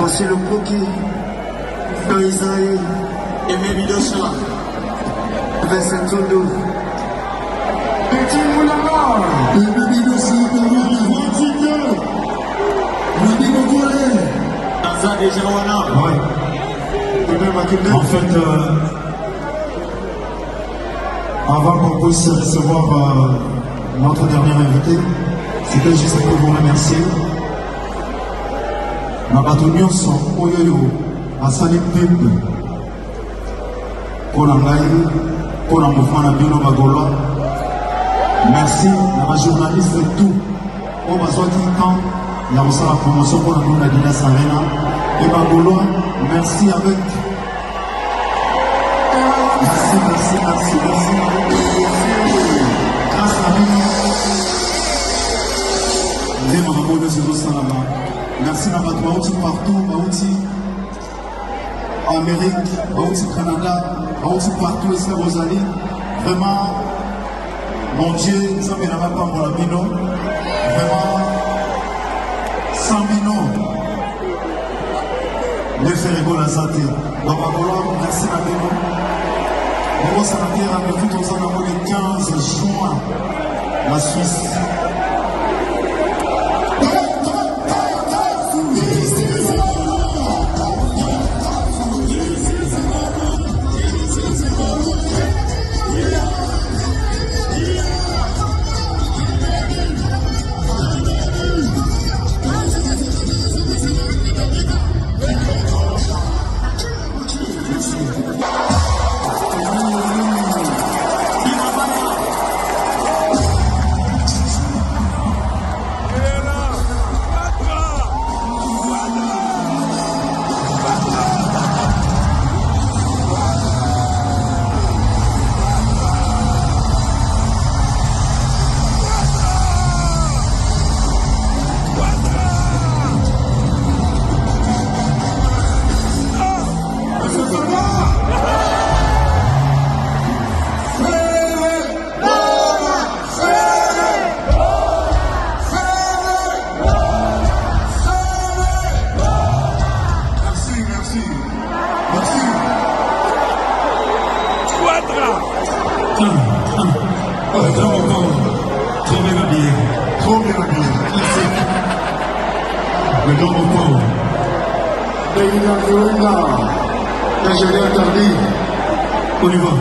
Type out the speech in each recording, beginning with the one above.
Aussi le Poki, le Isaïe, et mes Bidocha, Vincent Tondo, Petit Moulama, et mes Bidocha, Naza et Jawana. Ouais. En fait, avant qu'on puisse recevoir notre dernier invité, c'était juste pour vous remercier. Nabato nyonso oyo asali pub pour la ngai, pour la mouvement na bino bagolwa. Merci na ba journaliste et tout. On va sortir quand il y a aussi la promotion pour la Luna Dina Sarena. Et bagolwa, merci avec. Merci. Grâce à nous. Merci à Baouti partout, Baouti en Amérique, Baouti Canada, Baouti partout, et c'est Rosalie. Vraiment, mon Dieu, nous avons pas pour la Bino. Vraiment, sans Bino, ne fait rigoler la santé. Donc, merci à Bino. Nous allons s'arrêter avec tout aux amours le 15 juin, la Suisse. Trop bien habillé. Le grand moment. Je l'ai interdit. On y va.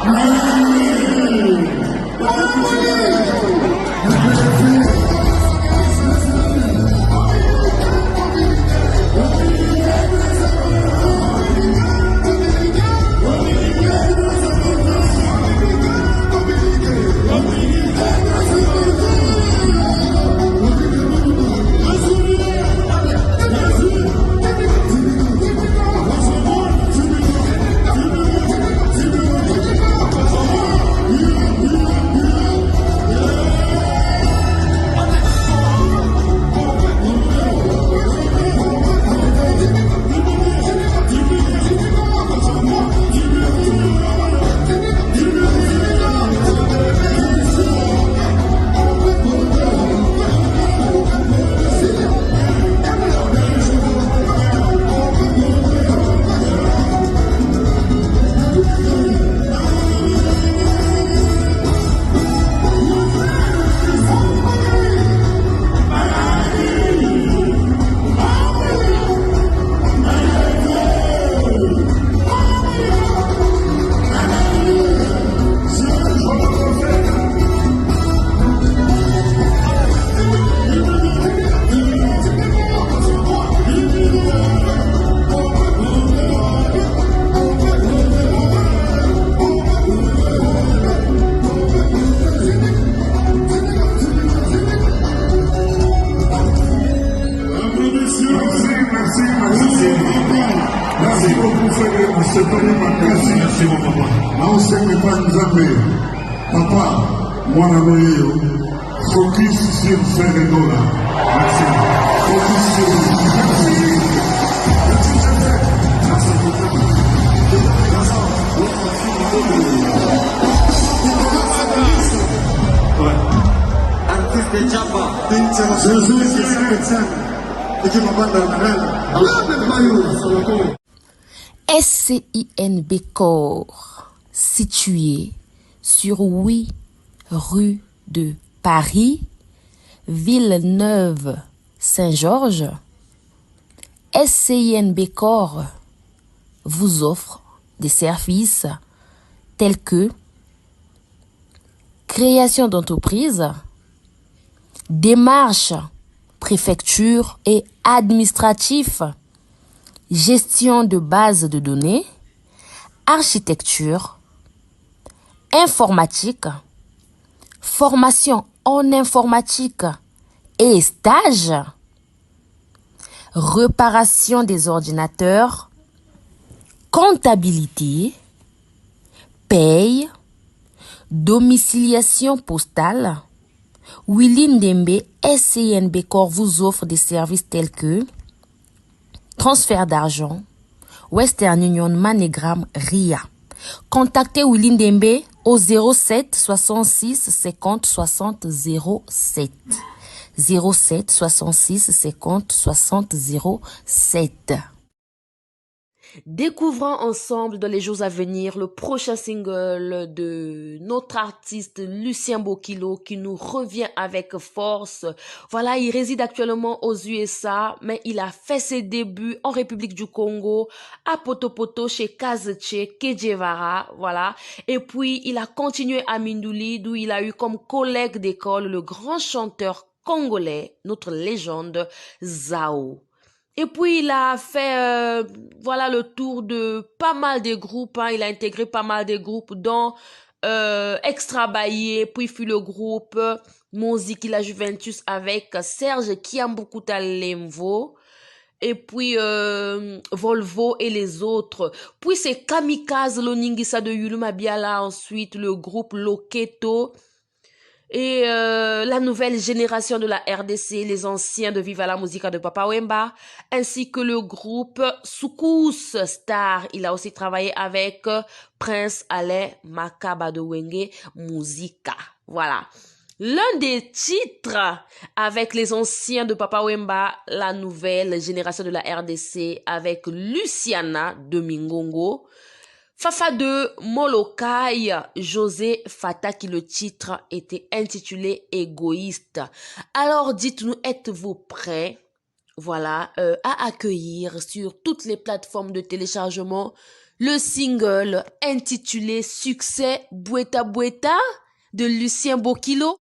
Merci mon papa. Papa, moi focus sur Ferregola. Merci. Focus sur Artiste de Jamba. SCINB Corps, situé sur 8 rue de Paris, Villeneuve-Saint-Georges. SCINB Corps vous offre des services tels que création d'entreprise, démarches préfecture et administratif, gestion de bases de données, architecture, informatique, formation en informatique et stage, réparation des ordinateurs, comptabilité, paye, domiciliation postale. Willy Ndembe SCINB Corps vous offre des services tels que transfert d'argent, Western Union, MoneyGram, RIA. Contactez Willy Ndembe au 07 66 50 60 07. 07 66 50 60 07. Découvrons ensemble dans les jours à venir le prochain single de notre artiste Lucien Bokilo qui nous revient avec force. Voilà, il réside actuellement aux USA, mais il a fait ses débuts en République du Congo, à Potopoto, chez Kazeche, Kejevara, voilà. Et puis, il a continué à Mindouli, d'où il a eu comme collègue d'école le grand chanteur congolais, notre légende, Zao. Et puis, il a fait voilà le tour de pas mal de groupes. Hein. Il a intégré pas mal de groupes, dont Extra Baillé, puis fut le groupe Monziki la Juventus avec Serge Kiambukuta Lemvo, et puis Volvo et les autres. Puis c'est Kamikaze Loningisa de Yuluma Biala, ensuite le groupe Loketo. Et la nouvelle génération de la RDC, les anciens de Viva la Musica de Papa Wemba, ainsi que le groupe Soukous Star. Il a aussi travaillé avec Prince Alain Makaba de Wenge Musica. Voilà. L'un des titres avec les anciens de Papa Wemba, la nouvelle génération de la RDC avec Luciana de Mingongo. Fafa de Molokai, José Fata, qui le titre était intitulé Égoïste. Alors dites-nous, êtes-vous prêts, voilà, à accueillir sur toutes les plateformes de téléchargement le single intitulé Succès Boueta Boueta de Lucien Bokilo.